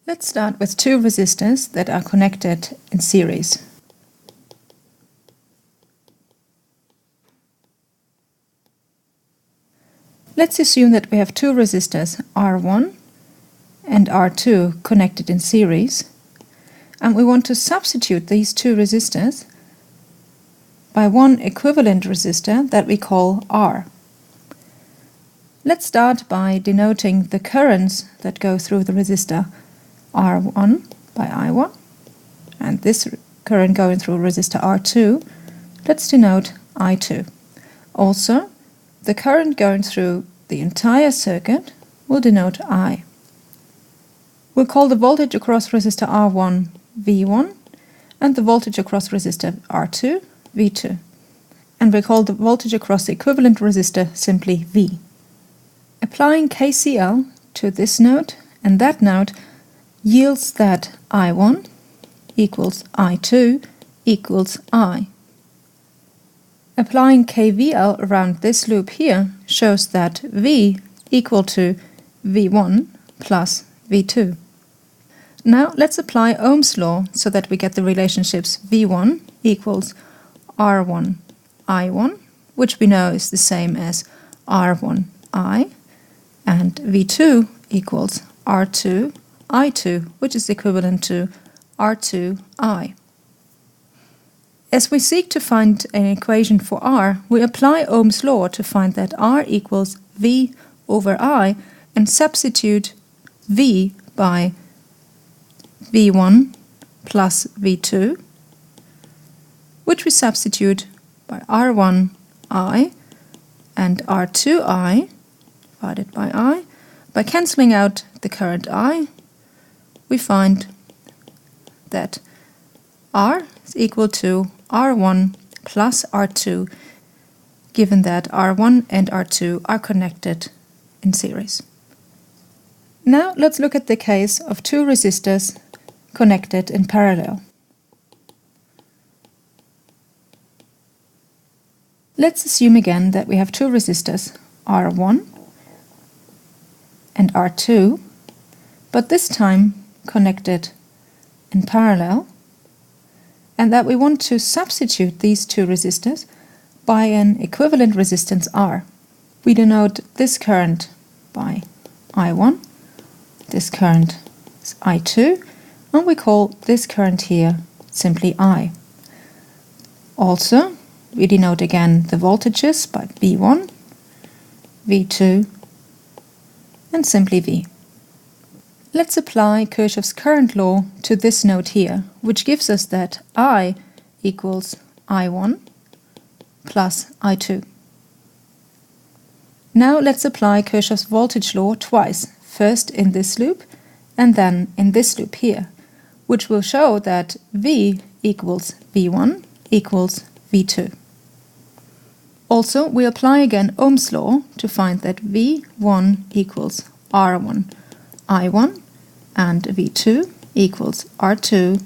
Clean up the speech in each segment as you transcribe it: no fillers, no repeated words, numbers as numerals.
Let's start with two resistors that are connected in series. Let's assume that we have two resistors, R1 and R2, connected in series, and we want to substitute these two resistors by one equivalent resistor that we call R. Let's start by denoting the currents that go through the resistor R1 by I1, and this current going through resistor R2, let's denote I2. Also, the current going through the entire circuit will denote I. We'll call the voltage across resistor R1 V1 and the voltage across resistor R2 V2. And we'll call the voltage across the equivalent resistor simply V. Applying KCL to this node and that node yields that I1 equals I2 equals I. Applying KVL around this loop here shows that V equal to V1 plus V2. Now let's apply Ohm's law so that we get the relationships V1 equals R1 I1, which we know is the same as R1 I, and V2 equals R2 I2, which is equivalent to R2 I. As we seek to find an equation for R, we apply Ohm's law to find that R equals V over I and substitute V by V1 plus V2, which we substitute by R1 I and R2 I divided by I. By cancelling out the current I, we find that R is equal to R1 plus R2, given that R1 and R2 are connected in series. Now let's look at the case of two resistors connected in parallel. Let's assume again that we have two resistors, R1 and R2, but this time connected in parallel, and that we want to substitute these two resistors by an equivalent resistance R. We denote this current by I1, this current is I2, and we call this current here simply I. Also, we denote again the voltages by V1, V2, and simply V. Let's apply Kirchhoff's current law to this node here, which gives us that I equals I1 plus I2. Now let's apply Kirchhoff's voltage law twice, first in this loop and then in this loop here, which will show that V equals V1 equals V2. Also, we apply again Ohm's law to find that V1 equals R1 I1 and V2 equals R2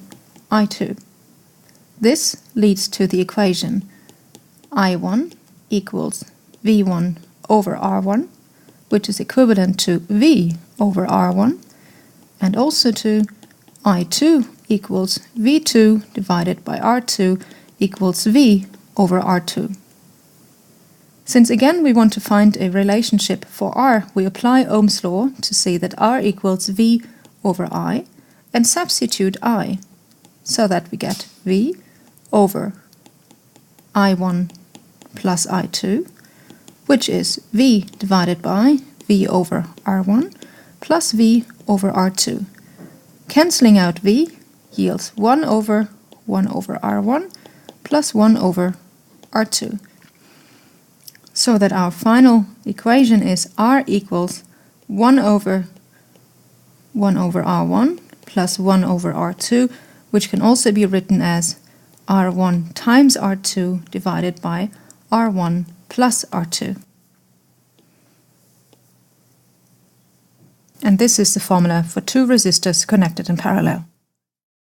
I2. This leads to the equation I1 equals V1 over R1, which is equivalent to V over R1, and also to I2 equals V2 divided by R2 equals V over R2. Since again we want to find a relationship for R, we apply Ohm's law to see that R equals V over I and substitute I, so that we get V over I1 plus I2, which is V divided by V over R1 plus V over R2. Cancelling out V yields 1 over R1 plus 1 over R2. So that our final equation is R equals 1 over R1 plus 1 over R2, which can also be written as R1 times R2 divided by R1 plus R2. And this is the formula for two resistors connected in parallel.